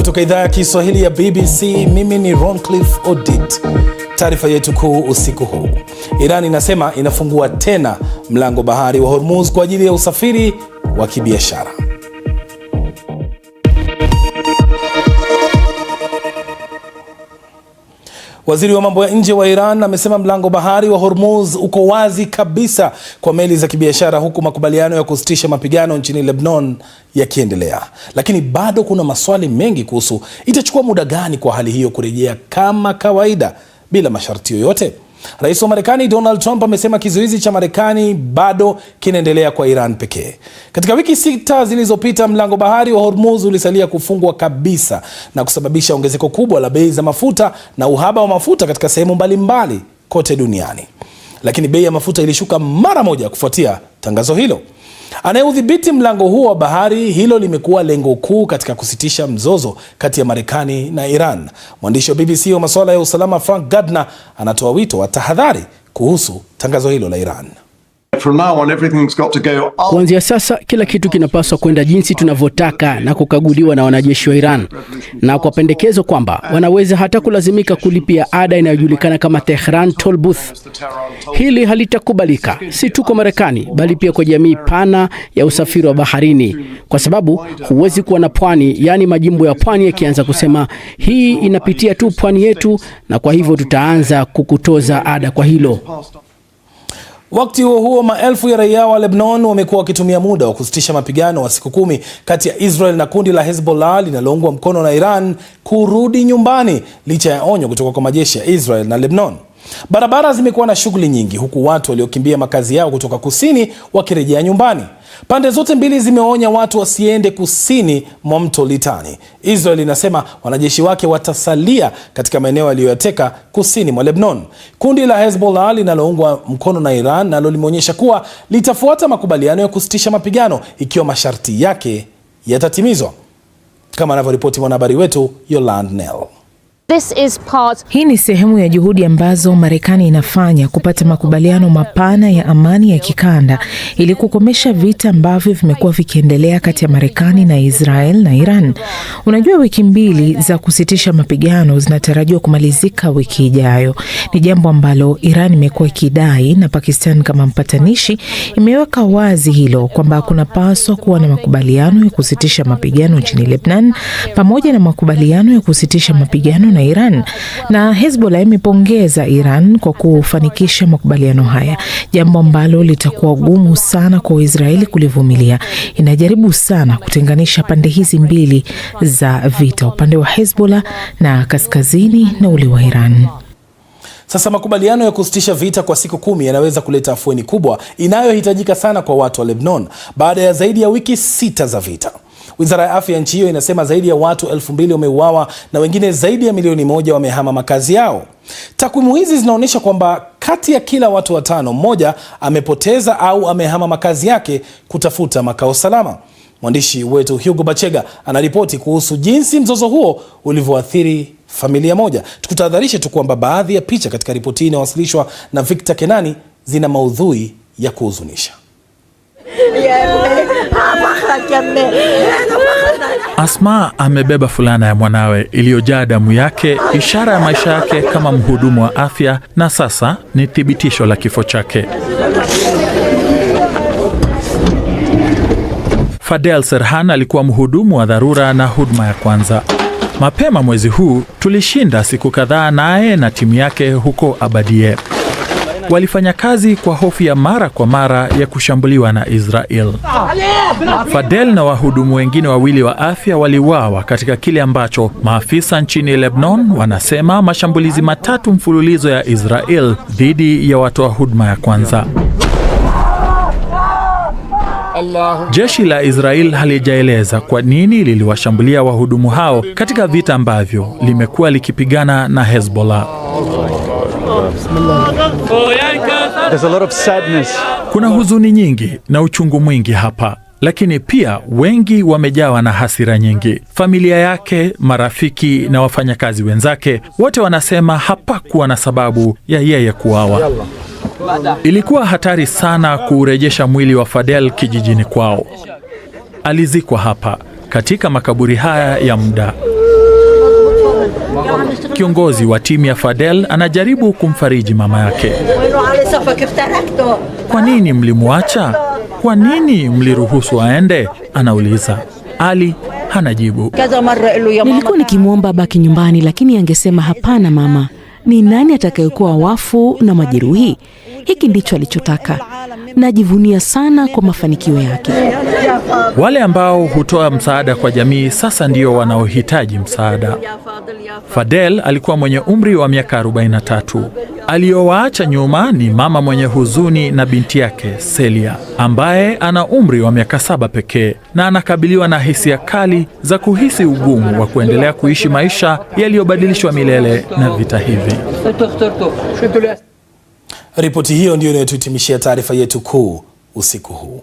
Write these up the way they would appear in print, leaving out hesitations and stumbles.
kutoka idhaa ya Kiswahili ya BBC. Mimi ni Roncliffe Odit. Taarifa yetu kuu usiku huu. Iran inasema inafungua tena mlango bahari wa Hormuz kwa ajili ya usafiri wa kibiashara. Waziri wa mambo ya nje wa Iran amesema mlango bahari wa Hormuz uko wazi kabisa kwa meli za kibiashara, huku makubaliano ya kusitisha mapigano nchini Lebanon yakiendelea. Lakini bado kuna maswali mengi kuhusu itachukua muda gani kwa hali hiyo kurejea kama kawaida bila masharti yoyote. Rais wa Marekani Donald Trump amesema kizuizi cha Marekani bado kinaendelea kwa Iran pekee. Katika wiki 6 zilizopita, mlango bahari wa Hormuz ulisalia kufungwa kabisa na kusababisha ongezeko kubwa la bei za mafuta na uhaba wa mafuta katika sehemu mbalimbali kote duniani. Lakini bei ya mafuta ilishuka mara moja kufuatia tangazo hilo. Anayeudhibiti mlango huo wa bahari, hilo limekuwa lengo kuu katika kusitisha mzozo kati ya Marekani na Iran. Mwandishi wa BBC wa masuala ya usalama Frank Gardner anatoa wito wa tahadhari kuhusu tangazo hilo la Iran. Kuanzia sasa kila kitu kinapaswa kwenda jinsi tunavyotaka na kukaguliwa na wanajeshi wa Iran, na kwa pendekezo kwamba wanaweza hata kulazimika kulipia ada inayojulikana kama Tehran Toll Booth. Hili halitakubalika si tu kwa Marekani bali pia kwa jamii pana ya usafiri wa baharini, kwa sababu huwezi kuwa na pwani, yani majimbo ya pwani yakianza kusema hii inapitia tu pwani yetu, na kwa hivyo tutaanza kukutoza ada kwa hilo. Wakati huo maelfu ya raia wa Lebanon wamekuwa wakitumia muda wa kusitisha mapigano wa siku 10 kati ya Israel na kundi la Hezbollah linaloungwa mkono na Iran kurudi nyumbani licha ya onyo kutoka kwa majeshi ya Israel na Lebanon. Barabara zimekuwa na shughuli nyingi, huku watu waliokimbia makazi yao kutoka kusini wakirejea nyumbani. Pande zote mbili zimeonya watu wasiende kusini mwa mto Litani. Israel inasema wanajeshi wake watasalia katika maeneo yaliyoyateka kusini mwa Lebanon. Kundi la Hezbollah linaloungwa mkono na Iran nalo limeonyesha kuwa litafuata makubaliano ya kusitisha mapigano ikiwa masharti yake yatatimizwa, kama anavyoripoti mwanahabari wetu Yolande Nell. Hii ni sehemu ya juhudi ambazo Marekani inafanya kupata makubaliano mapana ya amani ya kikanda ili kukomesha vita ambavyo vimekuwa vikiendelea kati ya Marekani na Israel na Iran. Unajua, wiki 2 za kusitisha mapigano zinatarajiwa kumalizika wiki ijayo. Ni jambo ambalo Iran imekuwa ikidai, na Pakistan kama mpatanishi imeweka wazi hilo kwamba kunapaswa kuwa na makubaliano ya kusitisha mapigano nchini Lebanon pamoja na makubaliano ya kusitisha mapigano na Iran. Na Hezbollah imepongeza Iran kwa kufanikisha makubaliano haya, jambo ambalo litakuwa gumu sana kwa Israeli kulivumilia. Inajaribu sana kutenganisha pande hizi mbili za vita, upande wa Hezbollah na kaskazini na ule wa Iran. Sasa makubaliano ya kusitisha vita kwa siku 10 yanaweza kuleta afueni kubwa inayohitajika sana kwa watu wa Lebanon baada ya zaidi ya wiki 6 za vita. Wizara ya afya ya nchi hiyo inasema zaidi ya watu 2,000 wameuawa na wengine zaidi ya milioni 1 wamehama makazi yao. Takwimu hizi zinaonyesha kwamba kati ya kila watu 5, mmoja amepoteza au amehama makazi yake kutafuta makao salama. Mwandishi wetu Hugo Bachega anaripoti kuhusu jinsi mzozo huo ulivyoathiri familia moja. Tukutahadharishe tu kwamba baadhi ya picha katika ripoti hii inawasilishwa na Victor Kenani zina maudhui ya kuhuzunisha. Asma amebeba fulana ya mwanawe iliyojaa damu yake, ishara ya maisha yake kama mhudumu wa afya, na sasa ni thibitisho la kifo chake. Fadel Serhan alikuwa mhudumu wa dharura na huduma ya kwanza. Mapema mwezi huu tulishinda siku kadhaa naye na timu yake huko Abadie. Walifanya kazi kwa hofu ya mara kwa mara ya kushambuliwa na Israel. Fadel na wahudumu wengine 2 wa afya waliuawa katika kile ambacho maafisa nchini Lebanon wanasema mashambulizi 3 mfululizo ya Israel dhidi ya watoa huduma ya kwanza. Jeshi la Israel halijaeleza kwa nini liliwashambulia wahudumu hao katika vita ambavyo limekuwa likipigana na Hezbollah. Kuna huzuni nyingi na uchungu mwingi hapa, lakini pia wengi wamejawa na hasira nyingi. Familia yake, marafiki na wafanyakazi wenzake wote wanasema hapakuwa na sababu ya yeye kuuawa. Ilikuwa hatari sana kurejesha mwili wa Fadel kijijini kwao. Alizikwa hapa katika makaburi haya ya muda. Kiongozi wa timu ya Fadel anajaribu kumfariji mama yake. Kwa nini mlimuacha? Kwa nini mliruhusu aende? Anauliza. Ali hana jibu. Nilikuwa nikimwomba baki nyumbani, lakini angesema hapana mama. Ni nani atakayekuwa wafu na majeruhi? Hiki ndicho alichotaka. Najivunia sana kwa mafanikio yake. Wale ambao hutoa msaada kwa jamii sasa ndio wanaohitaji msaada. Fadel alikuwa mwenye umri wa miaka 43. Aliyowaacha nyuma ni mama mwenye huzuni na binti yake Celia, ambaye ana umri wa miaka 7 pekee na anakabiliwa na hisia kali za kuhisi ugumu wa kuendelea kuishi maisha yaliyobadilishwa milele na vita hivi. Ripoti hiyo ndio inayotuhitimishia taarifa yetu kuu usiku huu.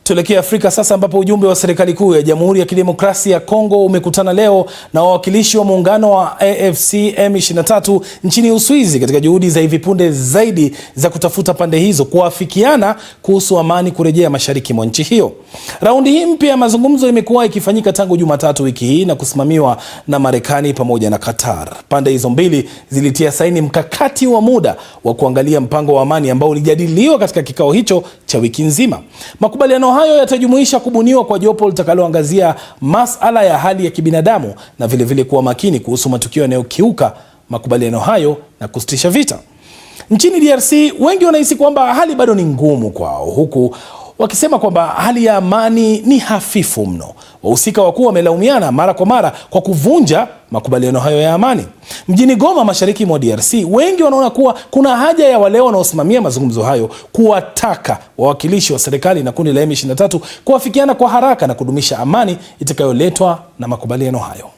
Tuelekea Afrika sasa, ambapo ujumbe wa serikali kuu ya Jamhuri ya Kidemokrasia ya Kongo umekutana leo na wawakilishi wa muungano wa AFC M23 nchini Uswizi katika juhudi za hivi punde zaidi za kutafuta pande hizo kuafikiana kuhusu amani kurejea mashariki mwa nchi hiyo. Raundi hii mpya ya mazungumzo imekuwa ikifanyika tangu Jumatatu wiki hii na kusimamiwa na Marekani pamoja na Qatar. Pande hizo mbili zilitia saini mkakati wa muda wa kuangalia mpango wa amani ambao ulijadiliwa katika kikao hicho cha wiki nzima. Makubaliano hayo yatajumuisha kubuniwa kwa jopo litakaloangazia masuala ya hali ya kibinadamu na vile kuwa makini kuhusu matukio yanayokiuka makubaliano hayo na kusitisha vita. Nchini DRC wengi wanahisi kwamba hali bado ni ngumu kwao, huku wakisema kwamba hali ya amani ni hafifu mno. Wahusika wakuu wamelaumiana mara kwa mara kwa kuvunja makubaliano hayo ya amani. Mjini Goma, mashariki mwa DRC, wengi wanaona kuwa kuna haja ya wale wanaosimamia mazungumzo hayo kuwataka wawakilishi wa serikali na kundi la M23 kuafikiana kwa haraka na kudumisha amani itakayoletwa na makubaliano hayo.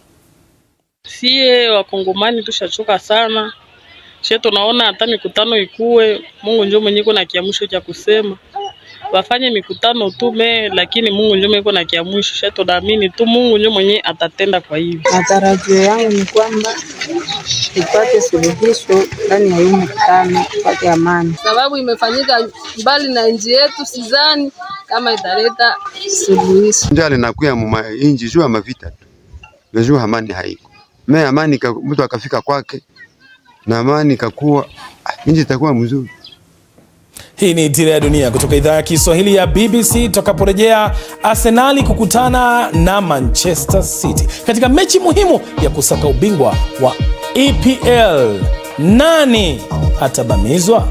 Sie wakongomani tushachoka sana. She tunaona hata mikutano ikue, Mungu ndio mwenye yuko na kiamsho cha kusema. Wafanye mikutano tume, lakini Mungu ndio mwenye yuko na kiamsho. She tunaamini tu Mungu ndio mwenye atatenda kwa hivi. Matarajio yangu ni kwamba tupate suluhisho ndani ya huu mkutano, tupate amani. Sababu imefanyika mbali na nchi yetu, sidhani kama italeta suluhisho. Ndio linakuya inji juu ya mavita tu. Najua amani haiko. Amani mtu akafika kwake na amani kakuwa, nchi itakuwa mzuri. Hii ni Dira ya Dunia kutoka idhaa ya Kiswahili ya BBC. Tutakaporejea, Arsenal kukutana na Manchester City katika mechi muhimu ya kusaka ubingwa wa EPL. Nani atabamizwa?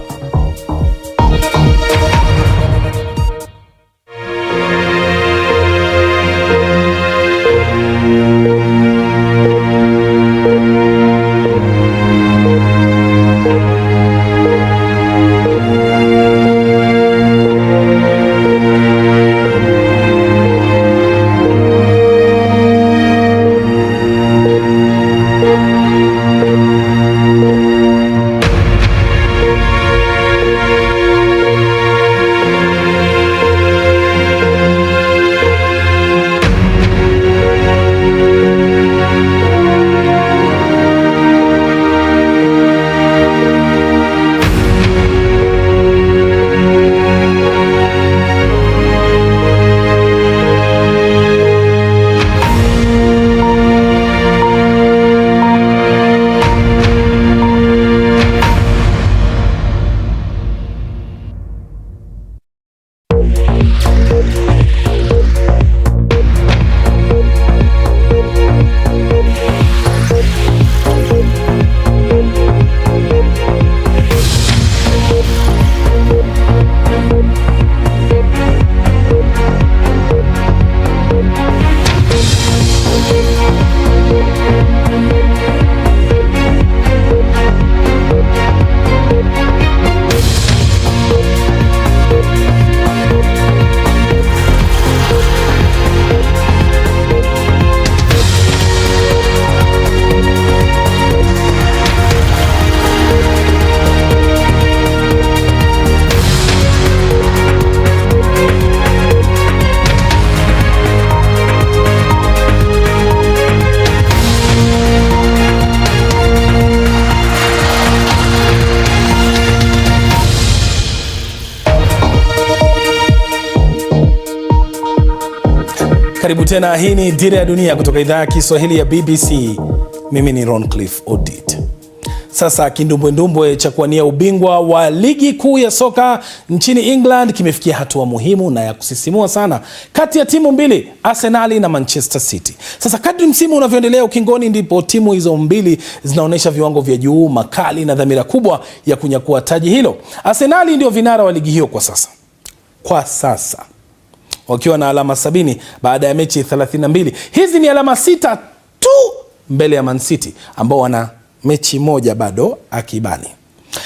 Karibu tena, hii ni Dira ya Dunia kutoka idhaa ya Kiswahili ya BBC. Mimi ni Roncliffe Odit. Sasa kindumbwendumbwe cha kuwania ubingwa wa ligi kuu ya soka nchini England kimefikia hatua muhimu na ya kusisimua sana kati ya timu mbili, Arsenal na Manchester City. Sasa kadri msimu unavyoendelea ukingoni, ndipo timu hizo mbili zinaonyesha viwango vya juu, makali na dhamira kubwa ya kunyakua taji hilo. Arsenal ndio vinara wa ligi hiyo kwa sasa wakiwa na alama 70 baada ya mechi 32. Hizi ni alama 6 tu mbele ya Man City ambao wana mechi moja bado akibani.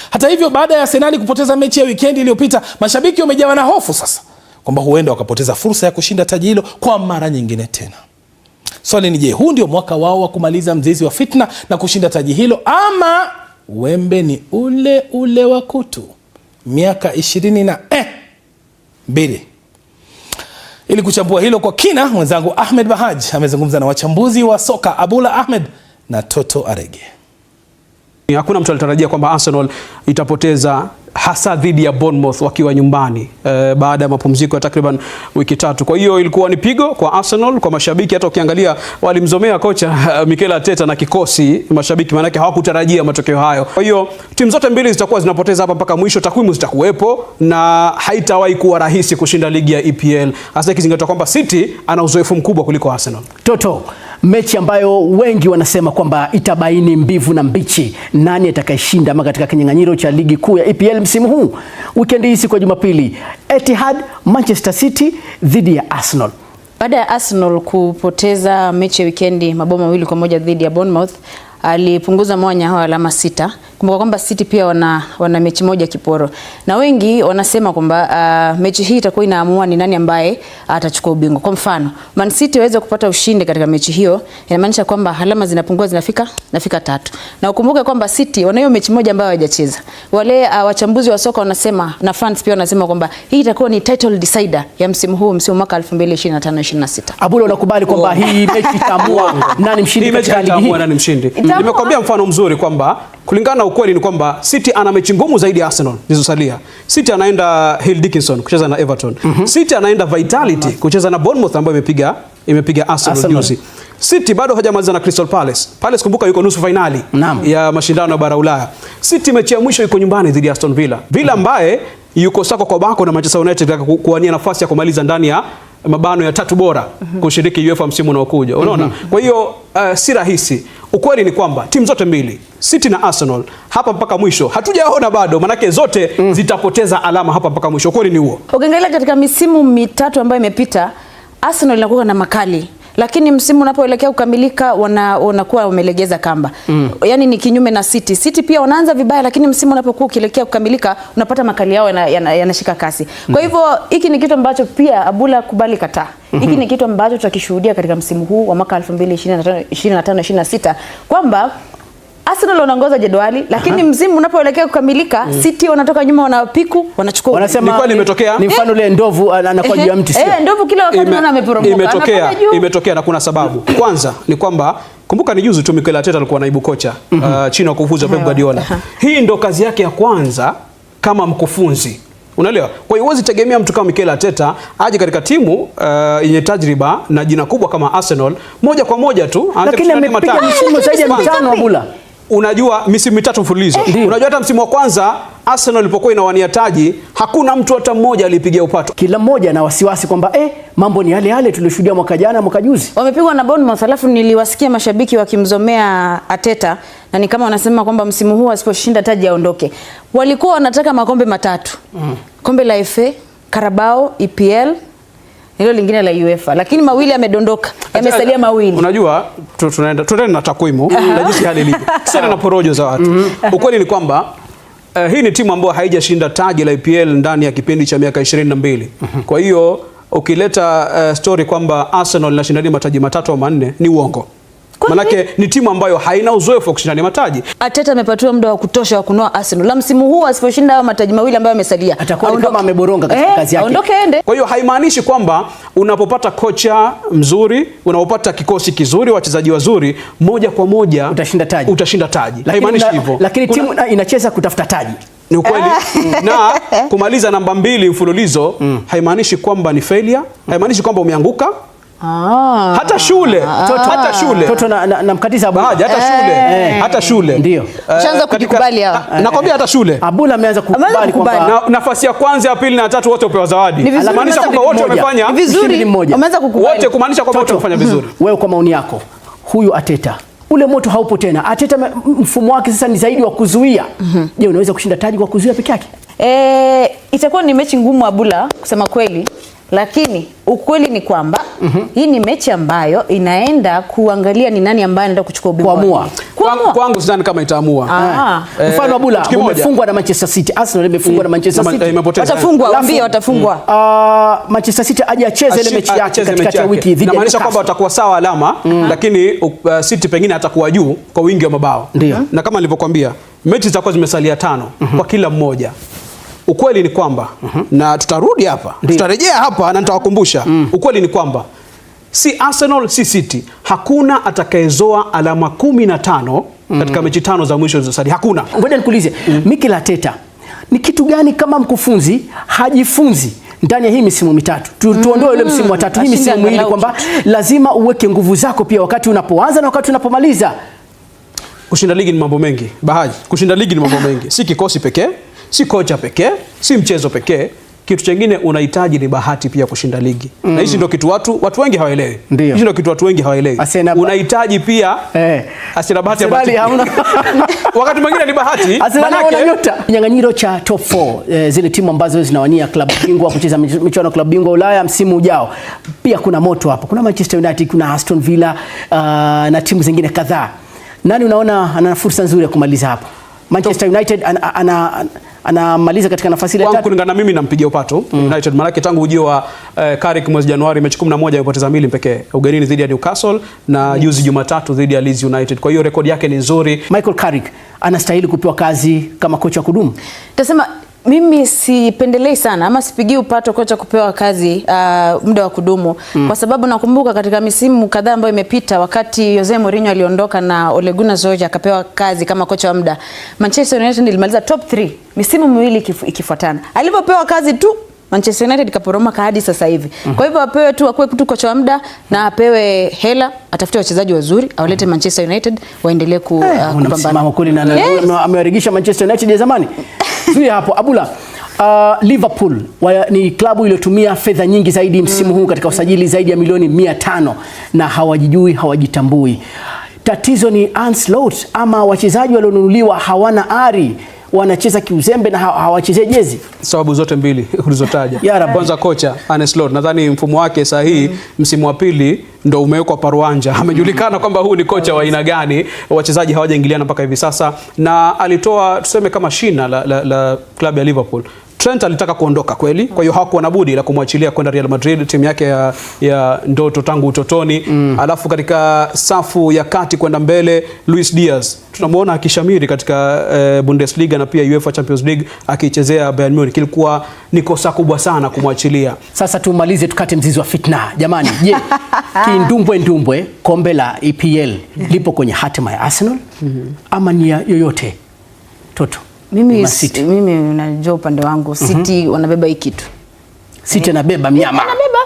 Hata hivyo, baada ya Arsenal kupoteza mechi ya weekend iliyopita, mashabiki wamejawa na hofu sasa kwamba huenda wakapoteza fursa ya kushinda taji hilo kwa mara nyingine tena. Swali ni je, huu ndio mwaka wao wa kumaliza mzizi wa fitna na kushinda taji hilo, ama wembe ni ule ule wa kutu miaka 22? Ili kuchambua hilo kwa kina, mwenzangu Ahmed Bahaj amezungumza na wachambuzi wa soka Abula Ahmed na Toto Arege. Hakuna mtu alitarajia kwamba Arsenal itapoteza hasa dhidi ya Bournemouth wakiwa nyumbani baada ya mapumziko ya takriban wiki 3. Kwa hiyo ilikuwa ni pigo kwa Arsenal, kwa mashabiki. Hata ukiangalia walimzomea kocha Mikel Arteta na kikosi, mashabiki manake hawakutarajia matokeo hayo. Kwa hiyo timu zote mbili zitakuwa zinapoteza hapa mpaka mwisho, takwimu zitakuwepo na haitawahi kuwa rahisi kushinda ligi ya EPL, hasa ikizingatiwa kwamba City ana uzoefu mkubwa kuliko Arsenal. Toto, mechi ambayo wengi wanasema kwamba itabaini mbivu na mbichi, nani atakayeshinda ama katika kinyang'anyiro cha ligi kuu ya EPL msimu huu. Weekend hii siku ya Jumapili, Etihad, Manchester City dhidi ya Arsenal. Baada ya Arsenal kupoteza mechi ya weekendi mabao 2-1 dhidi ya Bournemouth, alipunguza mwanya wa alama 6. Kumbuka kwamba City pia wana mechi moja kiporo. Na wengi wanasema kwamba mechi hii itakuwa inaamua ni nani ambaye atachukua ubingwa. Kwa mfano, Man City waweza kupata ushindi katika mechi hiyo, inamaanisha kwamba alama zinapungua, zinafika 3. Na ukumbuke kwamba City wanayo mechi moja ambayo hawajacheza. Wale wachambuzi wa soka wanasema, na fans pia wanasema kwamba hii itakuwa ni title decider ya msimu huu, msimu mwaka 2025-26. Abula, unakubali kwamba hii mechi itaamua nani mshindi katika ligi hii? Nani mshindi? Nimekwambia mfano mzuri kwamba kulingana na ukweli ni kwamba City ana mechi ngumu zaidi ya Arsenal zilizosalia. City anaenda Hill Dickinson kucheza na Everton. City anaenda Vitality kucheza na Bournemouth ambayo imepiga Arsenal juzi. City bado hajamaliza na Crystal Palace. Palace kumbuka yuko nusu finali ya mashindano ya bara Ulaya. City mechi ya mwisho yuko nyumbani dhidi ya Aston Villa. Villa ambaye yuko sako kwa bako na Manchester United kuwania nafasi ya kumaliza ndani ya mabano ya 3 bora kushiriki UEFA msimu unaokuja. Unaona? Kwa hiyo si rahisi. Ukweli ni kwamba timu zote mbili, City na Arsenal, hapa mpaka mwisho hatujaona bado, manake zote zitapoteza alama hapa mpaka mwisho. Ukweli ni huo. Ukiangalia katika misimu 3 ambayo imepita, Arsenal inakuwa na makali, lakini msimu unapoelekea kukamilika wanakuwa wamelegeza kamba. Yaani ni kinyume na City. City pia wanaanza vibaya, lakini msimu unapokuwa ukielekea kukamilika unapata makali yao yanashika kasi. Kwa hivyo hiki ni kitu ambacho pia Abula kubali kataa. Hiki ni kitu ambacho tutakishuhudia katika msimu huu wa mwaka 2025-26 kwamba Arsenal wanaongoza jedwali, lakini msimu unapoelekea kukamilika City wanatoka nyuma, wanapiku, wanachukua. Wanasema ni mfano ile ndovu anakuwa juu ya mti, sio? Ndovu kila wakati unaona ameporomoka. Imetokea na kuna sababu. Kwanza ni kwamba kumbuka ni juzi tu Mikel Arteta alikuwa naibu kocha chini ya kufuza Pep Guardiola. Hii ndo kazi yake ya kwanza kama mkufunzi. Unaelewa? Kwa hiyo huwezi tegemea mtu kama Mikel Arteta aje katika timu yenye tajriba na jina kubwa kama Arsenal moja kwa moja tu. Lakini amepiga msimu zaidi ya 5 Abula. Unajua misimu 3 mfululizo. Unajua hata msimu wa kwanza Arsenal ilipokuwa inawania taji, hakuna mtu hata mmoja alipigia upato. Kila mmoja na wasiwasi kwamba mambo ni yale tulishuhudia mwaka jana, mwaka juzi. Wamepigwa na Bournemouth, alafu niliwasikia mashabiki wakimzomea Arteta na ni kama wanasema kwamba msimu huu asiposhinda taji aondoke. Walikuwa wanataka makombe 3. Kombe la FA, Carabao, EPL, hilo lingine la UEFA, lakini mawili yamedondoka. Yamesalia mawili. Unajua tunaenda na takwimu na jinsi hali ilivyo. Sasa na porojo za watu. Ukweli ni kwamba hii ni timu ambayo haijashinda taji la EPL ndani ya kipindi cha miaka 22. Kwa hiyo ukileta story kwamba Arsenal inashinda mataji 3 au 4 ni uongo. Manake ni timu ambayo haina uzoefu wa kushindana mataji. Arteta amepatiwa muda wa kutosha wa kunoa Arsenal. La msimu huu asiposhinda hayo mataji mawili ambayo yamesalia, atakuwa kama ameboronga katika kazi yake. Aondoke ende. Kwa hiyo haimaanishi kwamba unapopata kocha mzuri, unapopata kikosi kizuri, wachezaji wazuri, moja kwa moja utashinda taji. Haimaanishi hivyo. Lakini timu inacheza kutafuta taji. Ni ukweli. Na kumaliza namba 2 mfululizo haimaanishi kwamba ni failure, haimaanishi kwamba umeanguka. Hata shule. Hata shule. Toto na mkatiza Abula. Hata shule. Hata shule. Ndio. Ushaanza kujikubali hao. Nakwambia hata shule. Abula ameanza kukubali kwamba nafasi ya kwanza, ya pili na ya tatu wote upewa zawadi. Inamaanisha kwamba wote wamefanya vizuri. Wameanza kukubali. Wote kumaanisha kwamba wote wamefanya vizuri. Wewe kwa maoni yako, huyu Arteta, ule moto haupo tena. Arteta mfumo wake sasa ni zaidi wa kuzuia. Je, unaweza kushinda taji kwa kuzuia peke yake? Itakuwa ni mechi ngumu Abula, kusema kweli. Lakini ukweli ni kwamba hii ni mechi ambayo inaenda kuangalia ni nani ambaye anaenda kuchukua ubingwa. Kwangu sidhani kama itaamua. Mfano Abula, umefungwa na Manchester City. Arsenal imefungwa na Manchester City. Watafungwa, Manchester City aje acheze ile mechi yake katikati ya wiki dhidi ya. Inamaanisha kwamba watakuwa sawa alama, lakini City pengine atakuwa juu kwa wingi wa mabao. Na kama nilivyokuambia, mechi zitakuwa zimesalia 5 kwa kila mmoja. Ukweli ni kwamba na tutarudi hapa, tutarejea hapa na nitawakumbusha. Ukweli ni kwamba si Arsenal si City, hakuna atakayezoa alama 15 katika mechi 5 za mwisho zilizosalia. Hakuna. Ngoja nikuulize, Mikel Arteta ni kitu gani kama mkufunzi hajifunzi ndani ya hii misimu mitatu? Tuondoe ile msimu wa tatu, hii misimu miwili, kwamba lazima uweke nguvu zako pia wakati unapoanza na wakati unapomaliza. Kushinda ligi ni mambo mengi, Bahaji. Kushinda ligi ni mambo mengi. Si kikosi pekee, si kocha pekee, si mchezo pekee. Kitu kingine unahitaji ni bahati pia kushinda ligi. Na hizi ndio kitu watu wengi hawaelewi. Hizi ndio kitu watu wengi hawaelewi. Unahitaji pia asina bahati wakati mwingine ni bahati. Manake nyota nyang'anyiro cha top 4, zile timu ambazo zinawania klabu bingwa kucheza michuano ya klabu bingwa Ulaya msimu ujao. Pia kuna moto hapa. Kuna Manchester United, kuna Aston Villa na timu zingine kadhaa. Nani unaona ana fursa nzuri ya kumaliza hapa? Manchester United anamaliza katika nafasi ile ya 3. Kulingana mimi nampigia upato United, maana tangu ujio wa Carrick mwezi Januari mechi 11 amepoteza 2 pekee. Ugenini dhidi ya Newcastle na juzi Jumatatu dhidi ya Leeds United. Kwa hiyo rekodi yake ni nzuri. Michael Carrick anastahili kupewa kazi kama kocha wa kudumu. Tasema mimi sipendelei sana ama sipigi upato kocha kupewa kazi muda wa kudumu kwa sababu nakumbuka katika misimu kadhaa ambayo imepita, wakati Jose Mourinho aliondoka na Ole Gunnar Solskjaer akapewa kazi kama kocha wa muda, Manchester United ilimaliza top 3 misimu miwili ikifuatana. Alipopewa kazi tu Manchester United ikaporomoka hadi sasa hivi. Kwa hivyo apewe tu akue tu kocha wa muda na apewe hela, atafute wachezaji wazuri, awalete Manchester United waendelee kupambana. Msimamo kweli na amewaregesha Manchester United ya zamani. Zuia hapo Abula. Liverpool ni klabu iliyotumia fedha nyingi zaidi msimu huu katika usajili zaidi ya milioni 500 na hawajijui, hawajitambui. Tatizo ni Ancelotti ama wachezaji walionunuliwa hawana ari, wanacheza kiuzembe na hawachezee jezi? Sababu zote mbili ulizotaja. Kwanza kocha Ancelotti, nadhani mfumo wake sahihi msimu wa pili ndo umewekwa paruanja. Amejulikana kwamba huu ni kocha wa aina gani. Wachezaji hawajaingiliana mpaka hivi sasa, na alitoa tuseme kama shina la klabu ya Liverpool. Trent alitaka kuondoka kweli, kwa hiyo hakuwa na budi la kumwachilia kwenda Real Madrid, timu yake ya ndoto tangu utotoni. Alafu katika safu ya kati kwenda mbele, Luis Diaz tunamuona akishamiri katika Bundesliga na pia UEFA Champions League akichezea Bayern Munich. Ilikuwa ni kosa kubwa sana kumwachilia. Sasa tumalize, tukate mzizi wa fitna jamani. Je, kindumbwe kombe la EPL lipo kwenye hatima ya Arsenal ama ni yoyote? Toto. Mimi unajua upande wangu City wanabeba hii kitu. City anabeba mnyama. Anabeba.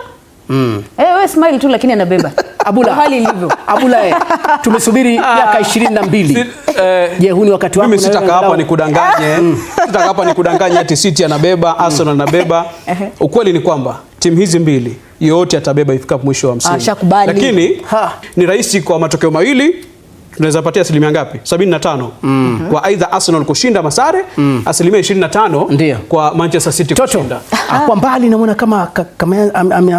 Wewe smile tu lakini anabeba. Abula hali ilivyo. Abula tumesubiri miaka 22. Je, huu ni wakati wako? Mimi sitaka hapa nikudanganye. Sitaka hapa nikudanganye ati City anabeba, Arsenal anabeba. Ukweli ni kwamba timu hizi mbili yote atabeba ifikapo mwisho wa msimu. Lakini ni rahisi kwa matokeo mawili. Tunaweza patia asilimia ngapi? 75 kwa aidha Arsenal kushinda masare, asilimia 25 kwa Manchester City kushinda. Kwa mbali naona kama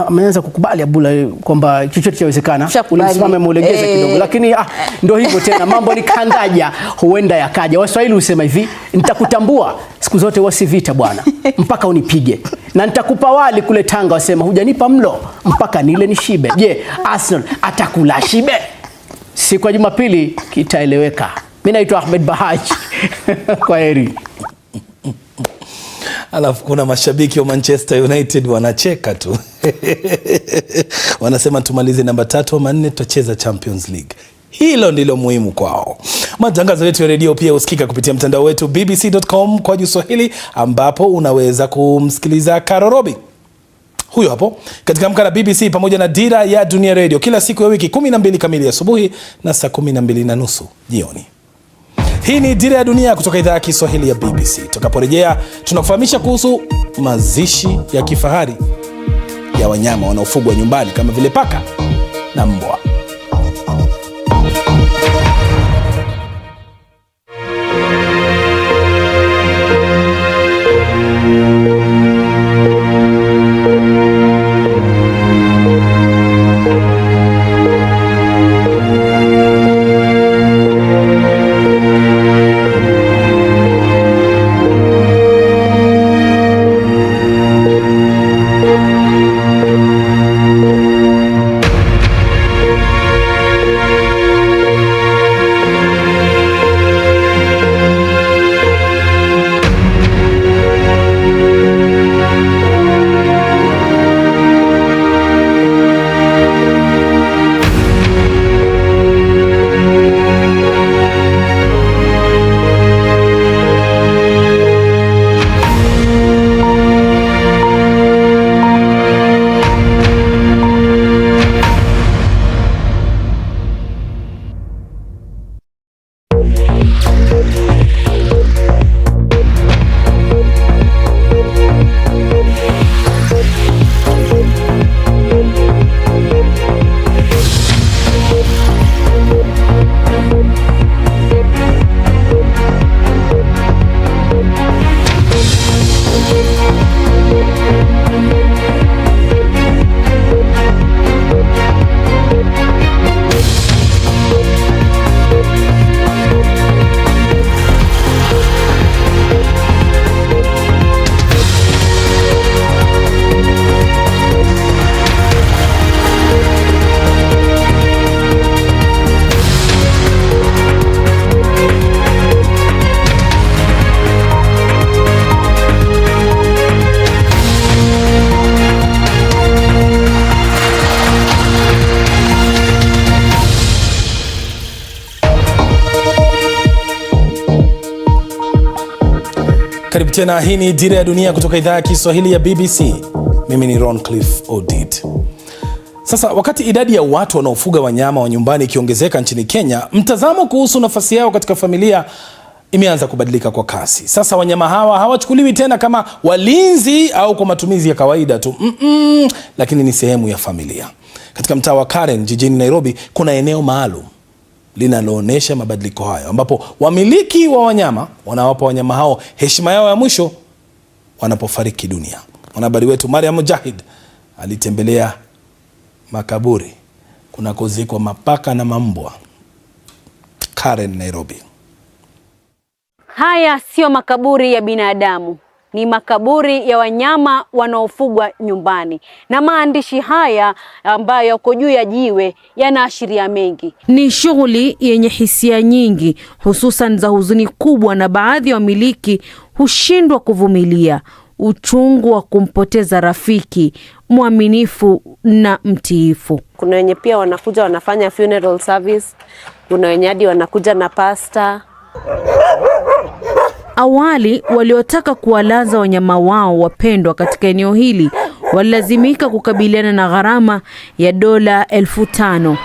ameanza kukubali Abula kwamba chochote chawezekana. Ulimsimame mulegeze kidogo, lakini ndio hivyo tena, mambo ni kandaja, huenda yakaja. Waswahili husema hivi, nitakutambua siku zote wasivita bwana mpaka unipige, na nitakupa wali kule Tanga wasema hujanipa mlo mpaka nile nishibe. Je, Arsenal atakula shibe? Siku ya Jumapili kitaeleweka. Mimi naitwa Ahmed Bahaji. Kwa heri. Alafu kuna mashabiki wa Manchester United wanacheka tu. Wanasema tumalize namba 3 ama 4 tutacheza Champions League. Hilo ndilo muhimu kwao. Matangazo yetu ya redio pia usikika kupitia mtandao wetu bbc.com/Swahili, ambapo unaweza kumsikiliza Karorobi. Huyo hapo katika Amka na BBC pamoja na Dira ya Dunia Radio kila siku ya wiki 12 kamili asubuhi na saa 12:30 jioni. Hii ni Dira ya Dunia kutoka idhaa ya Kiswahili ya BBC. Tutakaporejea tunakufahamisha kuhusu mazishi ya kifahari ya wanyama wanaofugwa nyumbani kama vile paka na mbwa. Karibu tena, hii ni Dira ya Dunia kutoka idhaa ya Kiswahili ya BBC. Mimi ni Ron Cliff Odit. Sasa wakati idadi ya watu wanaofuga wanyama wa nyumbani ikiongezeka nchini Kenya, mtazamo kuhusu nafasi yao katika familia imeanza kubadilika kwa kasi. Sasa wanyama hawa hawachukuliwi tena kama walinzi au kwa matumizi ya kawaida tu. Lakini ni sehemu ya familia. Katika mtaa wa Karen jijini Nairobi kuna eneo maalum linaloonyesha mabadiliko hayo, ambapo wamiliki wa wanyama wanawapa wanyama hao heshima yao ya mwisho wanapofariki dunia. Mwanahabari wetu Mariam Mujahid alitembelea makaburi kunakozikwa mapaka na mambwa Karen, Nairobi. Haya sio makaburi ya binadamu, ni makaburi ya wanyama wanaofugwa nyumbani. Na maandishi haya ambayo yako juu ya jiwe yanaashiria mengi. Ni shughuli yenye hisia nyingi, hususan za huzuni kubwa, na baadhi ya wamiliki hushindwa kuvumilia uchungu wa kumpoteza rafiki mwaminifu na mtiifu. Kuna wenye pia wanakuja wanafanya funeral service, kuna wenye hadi wanakuja na pasta. Awali waliotaka kuwalaza wanyama wao wapendwa katika eneo hili walilazimika kukabiliana na gharama ya $5,000.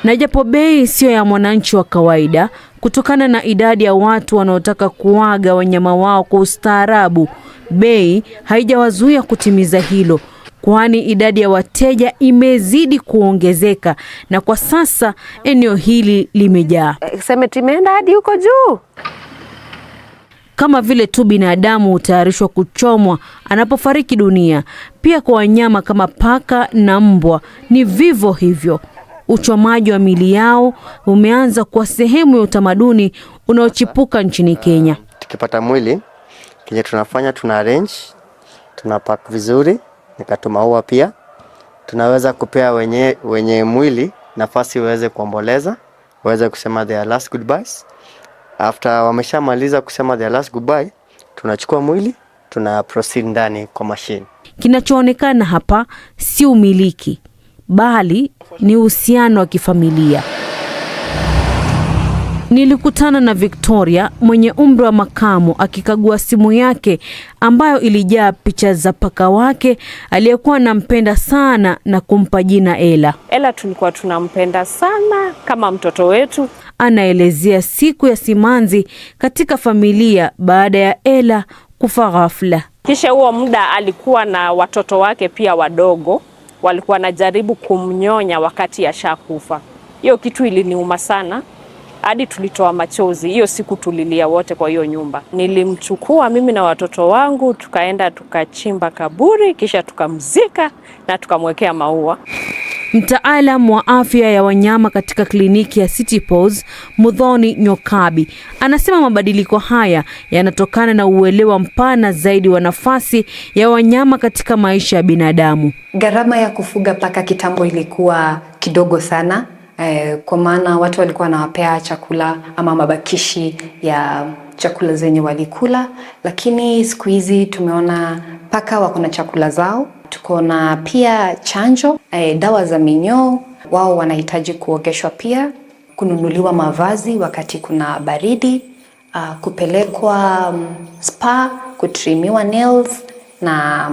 Na japo bei sio ya mwananchi wa kawaida, kutokana na idadi ya watu wanaotaka kuaga wanyama wao kwa ustaarabu, bei haijawazuia kutimiza hilo, kwani idadi ya wateja imezidi kuongezeka na kwa sasa eneo hili limejaa. Sema tumeenda hadi huko juu. Kama vile tu binadamu hutayarishwa kuchomwa anapofariki dunia, pia kwa wanyama kama paka na mbwa ni vivyo hivyo. Uchomaji wa mili yao umeanza kwa sehemu ya utamaduni unaochipuka nchini Kenya. Tukipata mwili, kile tunafanya tuna arrange, tunapack vizuri, nikatuma maua pia. Tunaweza kupea wenye mwili nafasi waweze kuomboleza, waweze kusema their last goodbyes. After wameshamaliza kusema their last goodbye, tunachukua mwili, tuna proceed ndani kwa machine. Kinachoonekana hapa si umiliki, bali ni uhusiano wa kifamilia. Nilikutana na Victoria mwenye umri wa makamo akikagua simu yake ambayo ilijaa picha za paka wake aliyekuwa anampenda sana na kumpa jina Ella. Ella tulikuwa tunampenda sana kama mtoto wetu. Anaelezea siku ya simanzi katika familia baada ya Ella kufa ghafla. Kisha huo muda alikuwa na watoto wake pia wadogo, walikuwa wanajaribu kumnyonya wakati ashakufa. Hiyo kitu iliniuma sana, hadi tulitoa machozi. Hiyo siku tulilia wote kwa hiyo nyumba. Nilimchukua mimi na watoto wangu, tukaenda tukachimba kaburi, kisha tukamzika na tukamwekea maua. Mtaalam wa afya ya wanyama katika kliniki ya City Paws, Muthoni Nyokabi, anasema mabadiliko haya yanatokana na uelewa mpana zaidi wa nafasi ya wanyama katika maisha ya binadamu. Gharama ya kufuga paka kitambo ilikuwa kidogo sana, kwa maana watu walikuwa wanawapea chakula ama mabakishi ya chakula zenye walikula, lakini siku hizi tumeona paka wako na chakula zao. Tuko na pia chanjo, dawa za minyoo, wao wanahitaji kuogeshwa pia, kununuliwa mavazi wakati kuna baridi, kupelekwa spa, kutrimiwa nails na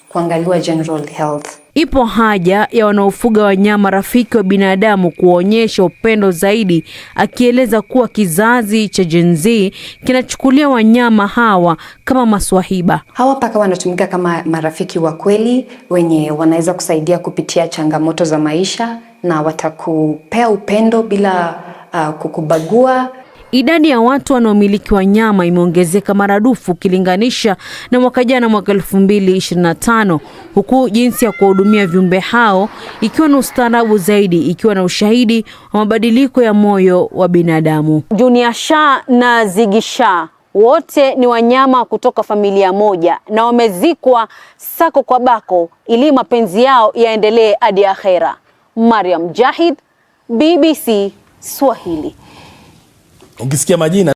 kuangaliwa general health. Ipo haja ya wanaofuga wanyama rafiki wa binadamu kuonyesha upendo zaidi, akieleza kuwa kizazi cha Gen Z kinachukulia wanyama hawa kama maswahiba. Hawa paka wanatumika kama marafiki wa kweli wenye wanaweza kusaidia kupitia changamoto za maisha, na watakupea upendo bila kukubagua. Idadi ya watu wanaomiliki wanyama imeongezeka maradufu ukilinganisha na mwaka jana, mwaka 2025, huku jinsi ya kuwahudumia viumbe hao ikiwa na ustaarabu zaidi, ikiwa na ushahidi wa mabadiliko ya moyo wa binadamu. Junior Shah na Ziggy Shah wote ni wanyama kutoka familia moja na wamezikwa sako kwa bako ili mapenzi yao yaendelee hadi akhera. Mariam Jahid, BBC Swahili. Ukisikia majina